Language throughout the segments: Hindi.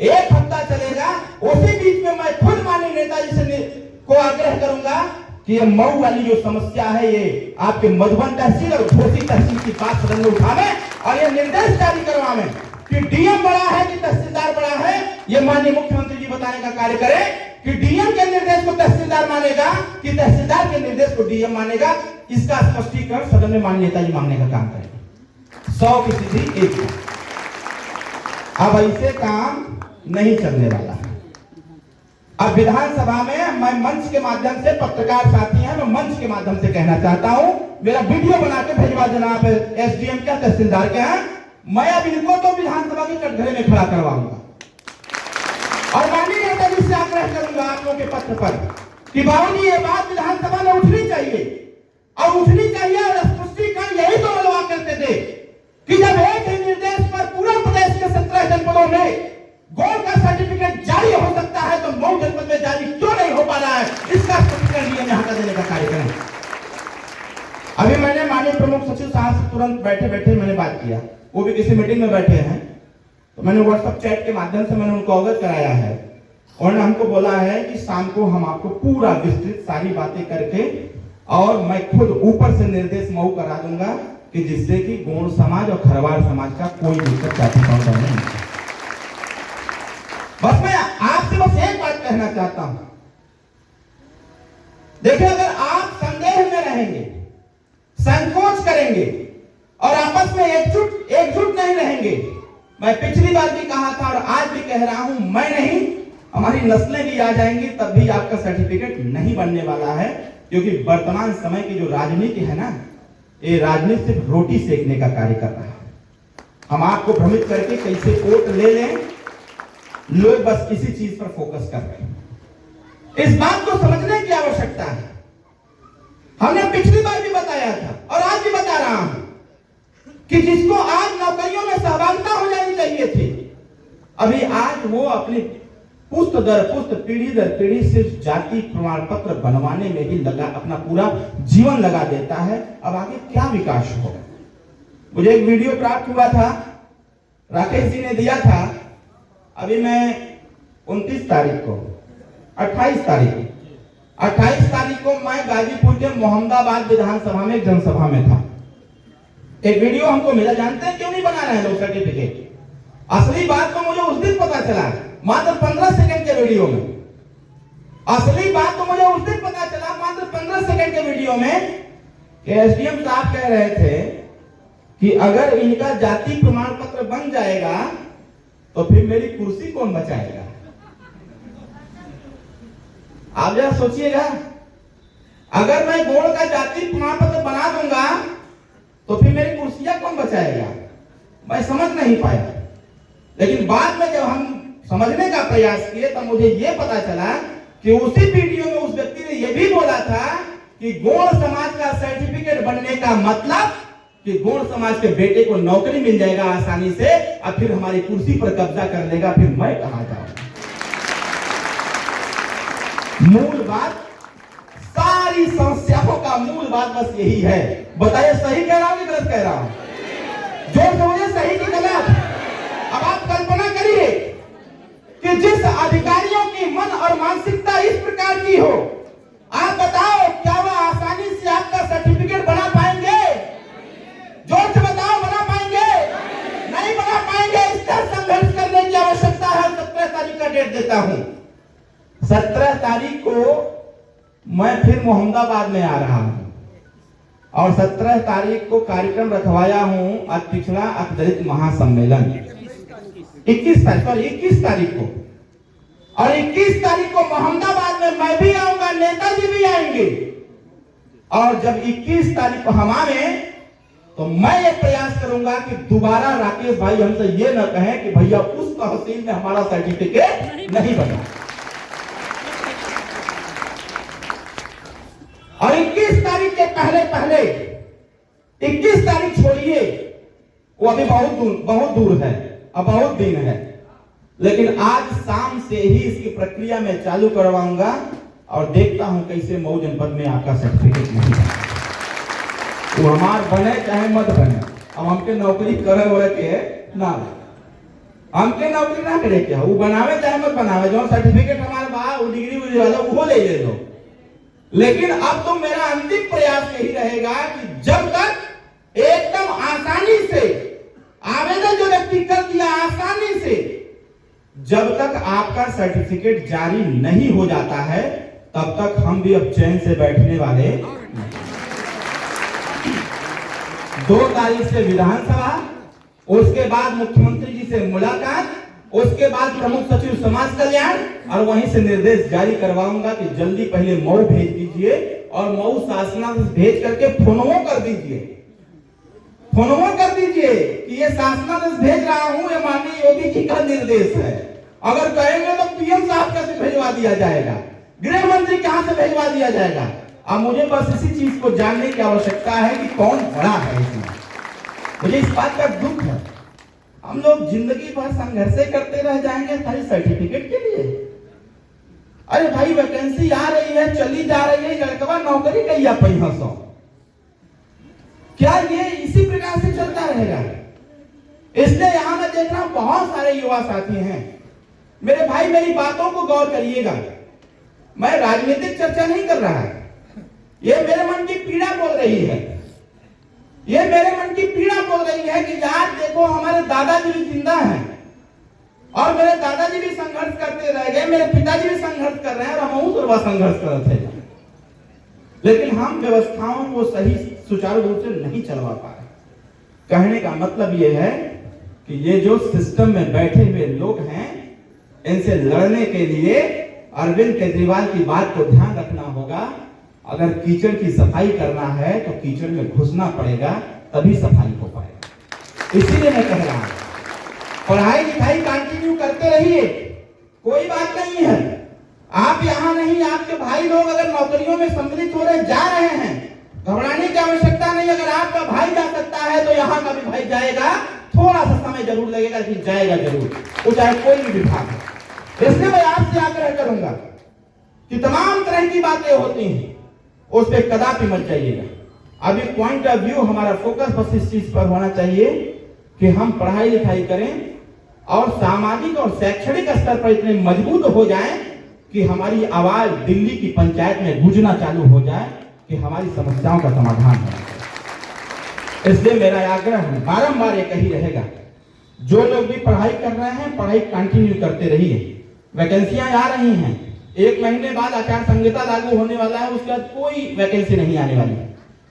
1 हफ्ता चलेगा। उसी बीच में मैं खुद माननीय नेताजी से को आग्रह करूंगा कि ये मऊ वाली जो समस्या है, ये आपके मधुबन तहसील और घोसी तहसील की बात सदन में उठावे और ये निर्देश जारी करवावे कि डीएम बड़ा है कि तहसीलदार बड़ा है, ये माननीय मुख्यमंत्री जी बताने का कार्य करें कि डीएम के निर्देश को तहसीलदार मानेगा कि तहसीलदार के निर्देश को डीएम मानेगा। इसका स्पष्टीकरण सदन में माननीय नेताजी मांगने का काम करेंगे। 100 की सीधी 1। अब ऐसे काम नहीं चलने वाला है। अब विधानसभा में मैं मंच के माध्यम से, पत्रकार साथी हैं, मैं मंच के माध्यम से कहना चाहता हूं, मेरा वीडियो बना के भेजवा देना आप एसडीएम के, तहसीलदार के हैं। मैं अब इनको तो विधानसभा के कटघरे में खड़ा करवाऊंगा और माननीय नेताजी से आग्रह करूंगा आप लोगों के पत्र पर कि बाबूजी ये बात विधानसभा में उठनी चाहिए और उठनी चाहिए। और स्पष्टीकरण यही तो मनवा करते थे कि जब एक ही निर्देश पर पूरे प्रदेश के 17 जनपदों में गोल्ड का सर्टिफिकेट जारी हो सकता है तो मऊ जनपद में जारी क्यों नहीं हो पा रहा है, इसका स्पष्टीकरण डीएम हटा देने का कार्य करें। अभी मैंने माननीय प्रमुख सचिव साहब से तुरंत बैठे बैठे मैंने बात किया, वो भी किसी मीटिंग में बैठे हैं, तो मैंने व्हाट्सएप चैट के माध्यम से मैंने उनको अवगत कराया है। उन्होंने हमको बोला है कि शाम को हम आपको पूरा विस्तृत सारी बातें करके और मैं खुद ऊपर से निर्देश मऊ करा दूंगा कि जिससे कि गोंड समाज और खरवाड़ समाज का कोई दिक्कत जाति पहुंचा नहीं। बस मैं आपसे बस एक बात कहना चाहता हूं, देखिए अगर आप संदेह में रहेंगे, संकोच करेंगे और आपस में एकजुट नहीं रहेंगे, मैं पिछली बार भी कहा था और आज भी कह रहा हूं, मैं नहीं हमारी नस्लें भी आ जाएंगी तब भी आपका सर्टिफिकेट नहीं बनने वाला है। क्योंकि वर्तमान समय की जो राजनीति है ना, ये राजनीति सिर्फ रोटी सेकने का कार्य कर रहा है। हम आपको भ्रमित करके कैसे वोट ले लें, लोग बस इसी चीज पर फोकस कर रहे हैं। इस बात को समझने की आवश्यकता है। हमने पिछली बार भी बताया था और आज भी बता रहा हूं कि जिसको आज नौकरियों में सहभागिता हो जानी चाहिए थी, अभी आज वो अपनी पुस्त दर पुस्त, पीढ़ी दर पीढ़ी सिर्फ जाति प्रमाण पत्र बनवाने में ही लगा, अपना पूरा जीवन लगा देता है। अब आगे क्या विकास होगा। मुझे एक वीडियो प्राप्त हुआ था, राकेश जी ने दिया था, अभी मैं 29 तारीख को 28 तारीख को मैं गाजीपुर के मोहम्मदाबाद विधानसभा में एक जनसभा में था। एक वीडियो हमको मिला, जानते हैं क्यों नहीं बना रहे हैं लोग सर्टिफिकेट। असली बात तो मुझे उस दिन पता चला, मात्र 15 सेकंड के वीडियो में। असली बात तो मुझे उस दिन पता चला मात्र 15 सेकंड के वीडियो में कि एसडीएम साहब कह रहे थे कि अगर इनका जाति प्रमाण पत्र बन जाएगा तो फिर मेरी कुर्सी कौन बचाएगा। आप जरा सोचिएगा, अगर मैं गोड़ का जाति प्रमाण पत्र बना दूंगा तो फिर मेरी कुर्सियां कौन बचाएगा। मैं समझ नहीं पाया, लेकिन बाद में जब हम समझने का प्रयास किए तब मुझे यह पता चला कि उसी वीडियो में उस व्यक्ति ने यह भी बोला था कि गोड़ समाज का सर्टिफिकेट बनने का मतलब कि गोड़ समाज के बेटे को नौकरी मिल जाएगा आसानी से और फिर हमारी कुर्सी पर कब्जा कर लेगा, फिर मैं कहां जाऊं। मूल बात, सारी समस्याओं का मूल बात बस यही है। बताइए सही कह रहा हूं कि गलत कह रहा हूं। जो समझे सही कि गलत। अब आप कल्पना करिए कि जिस अधिकारियों की मन और मानसिकता इस प्रकार की हो, आप बताओ क्या वह आसानी से आपका सर्टिफिकेट बना पाएंगे? जोर से बताओ, बना पाएंगे? नहीं बना पाएंगे। इस तरह संघर्ष करने की आवश्यकता है। 17 तारीख का डेट देता हूं। 17 तारीख को मैं फिर मोहम्मदाबाद में आ रहा हूं और 17 तारीख को कार्यक्रम रखवाया हूं पिछड़ा अतिदलित महासम्मेलन। 21 तारीख को और 21 तारीख को मोहम्मदाबाद में मैं भी आऊंगा, नेताजी भी आएंगे। और जब 21 तारीख को हम आए तो मैं ये प्रयास करूंगा कि दोबारा राकेश भाई हमसे ये न कहें कि भैया उस तहसील में हमारा सर्टिफिकेट नहीं बना। और 21 तारीख के पहले 21 तारीख छोड़िए, वो अभी बहुत दूर है, अब बहुत दिन है, लेकिन आज शाम से ही इसकी प्रक्रिया में चालू करवाऊंगा और देखता हूं कैसे मऊ जनपद में आपका सर्टिफिकेट नहीं बना। वो हमार बने चाहे मत बने, अब हमके नौकरी करे के ना, हमके नौकरी ना करे क्या, वो बनावे चाहे मत बनावे, जो सर्टिफिकेट हमारे बा वो डिग्री वाला वो ले लो। लेकिन अब तो मेरा अंतिम प्रयास यही रहेगा कि जब तक एकदम आसानी से आवेदन जो व्यक्ति कर दिया आसानी से, जब तक आपका सर्टिफिकेट जारी नहीं हो जाता है तब तक हम भी अब चैन से बैठने वाले। 2 तारीख से विधानसभा, उसके बाद मुख्यमंत्री जी से मुलाकात, उसके बाद प्रमुख सचिव समाज कल्याण, और वहीं से निर्देश जारी करवाऊंगा कि जल्दी पहले मऊ भेज दीजिए और मऊ शासनादेश भेज करके फोनवो कर दीजिए, फोनवो कर दीजिए कि ये शासनादेश भेज रहा हूं, ये माननीय योगी जी का निर्देश है। अगर कहेंगे तो पीएम साहब कैसे भेजवा दिया जाएगा, गृह मंत्री कहां से भेजवा दिया जाएगा। अब मुझे बस इसी चीज को जानने की आवश्यकता है कि कौन बड़ा है इसमें। मुझे इस बात का दुख है, हम लोग जिंदगी भर संघर्ष करते रह जाएंगे खाली सर्टिफिकेट के लिए। अरे भाई वैकेंसी आ रही है, चली जा रही है, लड़कवा नौकरी कैया पैसा सौ, क्या ये इसी प्रकार से चलता रहेगा? इसलिए यहां मैं देख रहा हूं बहुत सारे युवा साथी हैं। मेरे भाई मेरी बातों को गौर करिएगा, मैं राजनीतिक चर्चा नहीं कर रहा है, ये मेरे मन की पीड़ा बोल रही है, ये मेरे मन की पीड़ा बोल रही है कि यार देखो हमारे दादाजी भी जिंदा हैं और मेरे दादाजी भी संघर्ष करते रह गए, मेरे पिताजी भी संघर्ष कर रहे हैं और हम सुरवा संघर्ष कर रहे थे, लेकिन हम व्यवस्थाओं को सही सुचारू रूप से नहीं चलवा पा रहे। कहने का मतलब यह है कि ये जो सिस्टम में बैठे हुए लोग हैं, इनसे लड़ने के लिए अरविंद केजरीवाल की बात को ध्यान रखना होगा। अगर कीचड़ की सफाई करना है तो कीचड़ में घुसना पड़ेगा, तभी सफाई हो पाएगा। इसीलिए मैं कह रहा हूं पढ़ाई लिखाई कंटिन्यू करते रहिए, कोई बात नहीं है। आप यहाँ नहीं, आपके भाई लोग अगर नौकरियों में सम्मिलित हो रहे जा रहे हैं, घबराने की आवश्यकता नहीं। अगर आपका भाई जा सकता है तो यहाँ का भी भाई जाएगा, थोड़ा सा समय जरूर लगेगा लेकिन जाएगा जरूर, वो चाहे कोई भी विभाग है। इसलिए मैं आपसे आग्रह करूंगा कि तमाम तरह की बातें होती हैं उस पर कदापि मत जाइएगा। अभी पॉइंट ऑफ व्यू हमारा फोकस बस इस चीज पर होना चाहिए कि हम पढ़ाई लिखाई करें और सामाजिक और शैक्षणिक स्तर पर इतने मजबूत हो जाएं कि हमारी आवाज दिल्ली की पंचायत में गूंजना चालू हो जाए कि हमारी समस्याओं का समाधान हो। इसलिए मेरा आग्रह बारंबार एक ही रहेगा, जो लोग भी पढ़ाई कर रहे हैं पढ़ाई कंटिन्यू करते रहिए। वैकेंसियां आ रही हैं, 1 महीने बाद आचार संहिता लागू होने वाला है, उसके बाद कोई वैकेंसी नहीं आने वाली है,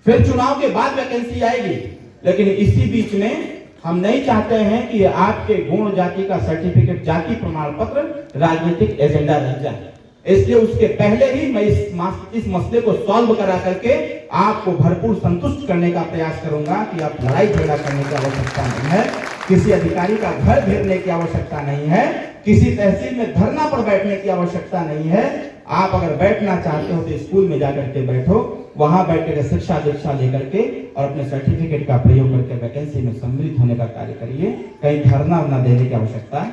फिर चुनाव के बाद वैकेंसी आएगी। लेकिन इसी बीच में हम नहीं चाहते हैं कि आपके गुण जाति का सर्टिफिकेट, जाति प्रमाण पत्र राजनीतिक एजेंडा रह जाए। इसलिए उसके पहले ही मैं इस मसले को सॉल्व करा करके आपको भरपूर संतुष्ट करने का प्रयास करूंगा कि आप लड़ाई झगड़ा करने की आवश्यकता नहीं है, किसी अधिकारी का घर घेरने की आवश्यकता नहीं है, किसी तहसील में धरना पर बैठने की आवश्यकता नहीं है। आप अगर बैठना चाहते हो तो स्कूल में जाकर के बैठो, वहां बैठ कर शिक्षा दीक्षा लेकर के और अपने सर्टिफिकेट का प्रयोग करके वैकेंसी में सम्मिलित होने का कार्य करिए। कहीं धरना देने की आवश्यकता